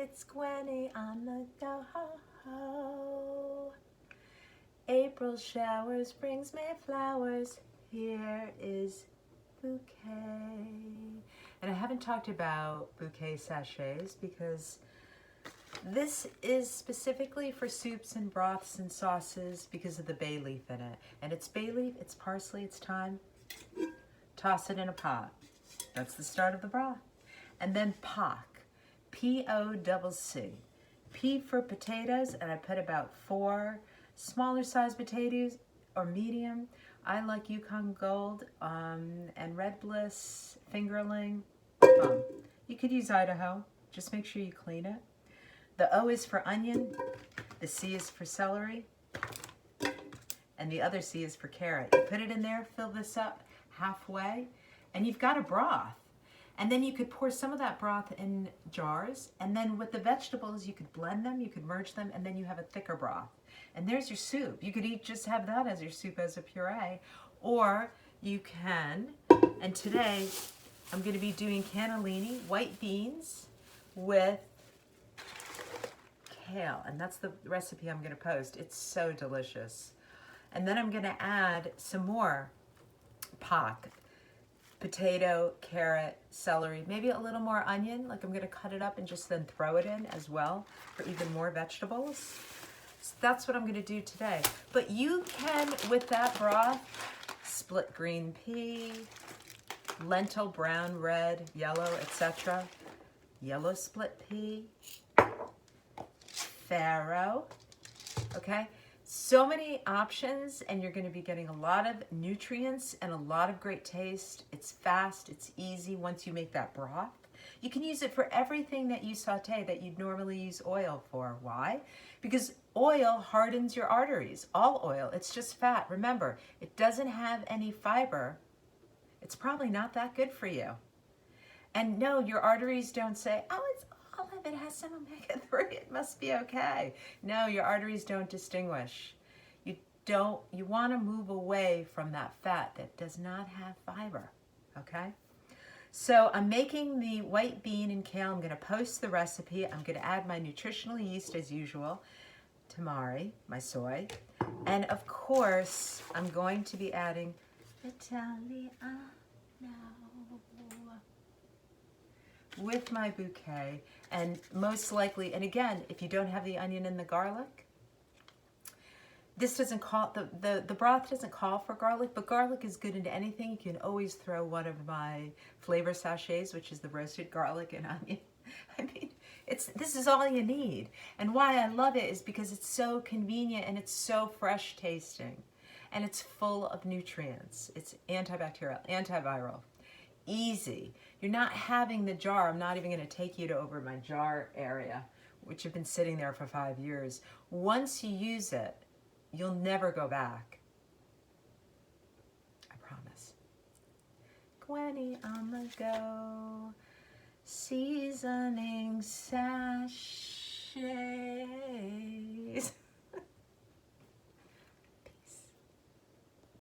It's Gwennie on the go. Ho. April showers brings May flowers. Here is Bouquet. And I haven't talked about Bouquet Sachets because this is specifically for soups and broths and sauces because of the bay leaf in it. And it's bay leaf, it's parsley, it's thyme. Toss it in a pot. That's the start of the broth. And then pak, P-O-C-C. P for potatoes, and I put about 4 smaller size potatoes or medium. I like Yukon Gold and Red Bliss, Fingerling. You could use Idaho. Just make sure you clean it. The O is for onion. The C is for celery. And the other C is for carrot. You put it in there, fill this up halfway, and you've got a broth. And then you could pour some of that broth in jars, and then with the vegetables, you could blend them, you could merge them, and then you have a thicker broth. And there's your soup. You could just have that as your soup as a puree, or you can, and today I'm gonna be doing cannellini, white beans with kale, and that's the recipe I'm gonna post. It's so delicious. And then I'm gonna add some more pak. Potato, carrot, celery, maybe a little more onion, like I'm gonna cut it up and just then throw it in as well for even more vegetables. So that's what I'm gonna do today. But you can, with that broth, split green pea, lentil, brown, red, yellow, etc. Yellow split pea, farro, okay? So many options, and you're going to be getting a lot of nutrients and a lot of great taste. It's fast, it's easy once you make that broth. You can use it for everything that you saute that you'd normally use oil for. Why? Because oil hardens your arteries. All oil, it's just fat. Remember, it doesn't have any fiber. It's probably not that good for you. And no, your arteries don't say, oh, it's olive, it has some omega-3, it must be okay. No, your arteries don't distinguish. You want to move away from that fat that does not have fiber, okay? So I'm making the white bean and kale. I'm going to post the recipe. I'm going to add my nutritional yeast as usual, tamari, my soy, and of course I'm going to be adding Italiano with my bouquet, and most likely, and again, if you don't have the onion and the garlic, this doesn't call, the broth doesn't call for garlic, but garlic is good into anything. You can always throw one of my flavor sachets, which is the roasted garlic and onion. I mean, this is all you need. And why I love it is because it's so convenient and it's so fresh tasting. And it's full of nutrients. It's antibacterial, antiviral. Easy. You're not having the jar. I'm not even going to take you to over my jar area, which have been sitting there for 5 years. Once you use it, you'll never go back. I promise. Gwennie on the go. Seasoning sachets.